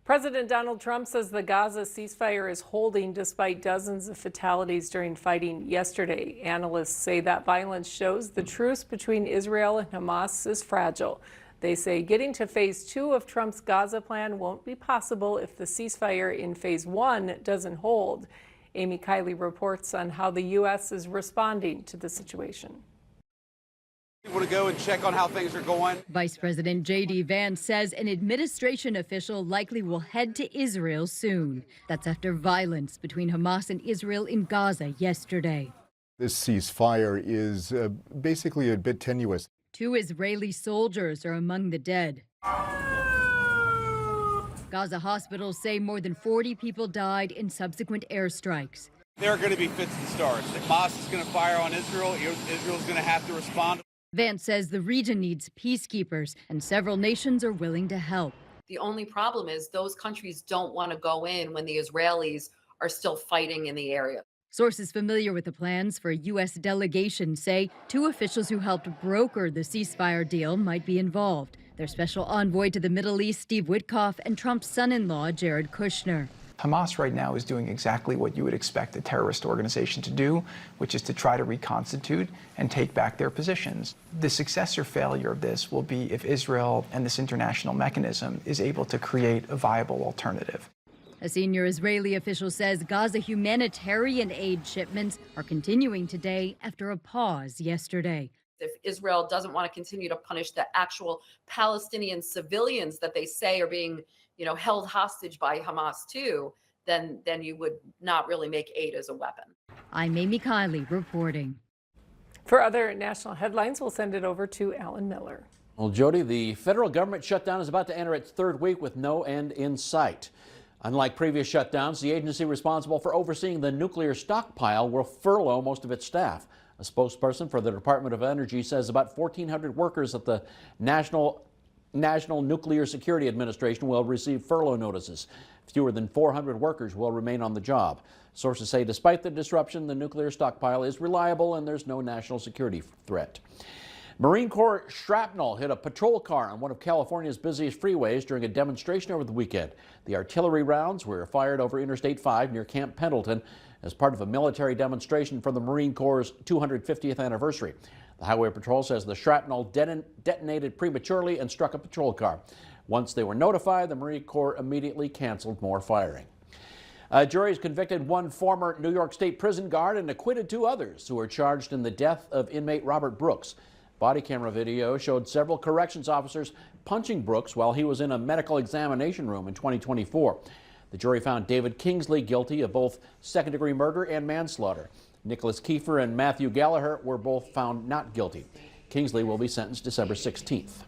President Donald Trump says the Gaza ceasefire is holding despite dozens of fatalities during fighting yesterday. Analysts say that violence shows the truce between Israel and Hamas is fragile. They say getting to phase 2 of Trump's Gaza plan won't be possible if the ceasefire in phase 1 doesn't hold. Amy Kiley reports on how the U.S. is responding to the situation. We want to go and check on how things are going. Vice President J.D. Vance says an administration official likely will head to Israel soon. That's after violence between Hamas and Israel in Gaza yesterday. This ceasefire is basically a bit tenuous. 2 Israeli soldiers are among the dead. Gaza hospitals say more than 40 people died in subsequent airstrikes. There are going to be fits and starts. Hamas is going to fire on Israel. Israel's going to have to respond. Vance says the region needs peacekeepers, and several nations are willing to help. The only problem is those countries don't want to go in when the Israelis are still fighting in the area. Sources familiar with the plans for a U.S. delegation say 2 officials who helped broker the ceasefire deal might be involved. Their special envoy to the Middle East, Steve Witkoff, and Trump's son-in-law, Jared Kushner. Hamas right now is doing exactly what you would expect a terrorist organization to do, which is to try to reconstitute and take back their positions. The success or failure of this will be if Israel and this international mechanism is able to create a viable alternative. A senior Israeli official says Gaza humanitarian aid shipments are continuing today after a pause yesterday. If Israel doesn't want to continue to punish the actual Palestinian civilians that they say are being held hostage by Hamas too, then you would not really make aid as a weapon. I'm Amy Kiley reporting. For other national headlines, we'll send it over to Alan Miller. Well, Jody, the federal government shutdown is about to enter its 3rd week with no end in sight. Unlike previous shutdowns, the agency responsible for overseeing the nuclear stockpile will furlough most of its staff. A spokesperson for the Department of Energy says about 1,400 workers at the National Nuclear Security Administration will receive furlough notices. Fewer than 400 workers will remain on the job. Sources say despite the disruption, the nuclear stockpile is reliable and there's no national security threat. Marine Corps shrapnel hit a patrol car on one of California's busiest freeways during a demonstration over the weekend. The artillery rounds were fired over Interstate 5 near Camp Pendleton as part of a military demonstration for the Marine Corps' 250th anniversary. The Highway Patrol says the shrapnel detonated prematurely and struck a patrol car. Once they were notified, the Marine Corps immediately canceled more firing. A jury has convicted 1 former New York State prison guard and acquitted 2 others who were charged in the death of inmate Robert Brooks. Body camera video showed several corrections officers punching Brooks while he was in a medical examination room in 2024. The jury found David Kingsley guilty of both second-degree murder and manslaughter. Nicholas Kiefer and Matthew Gallagher were both found not guilty. Kingsley will be sentenced December 16th.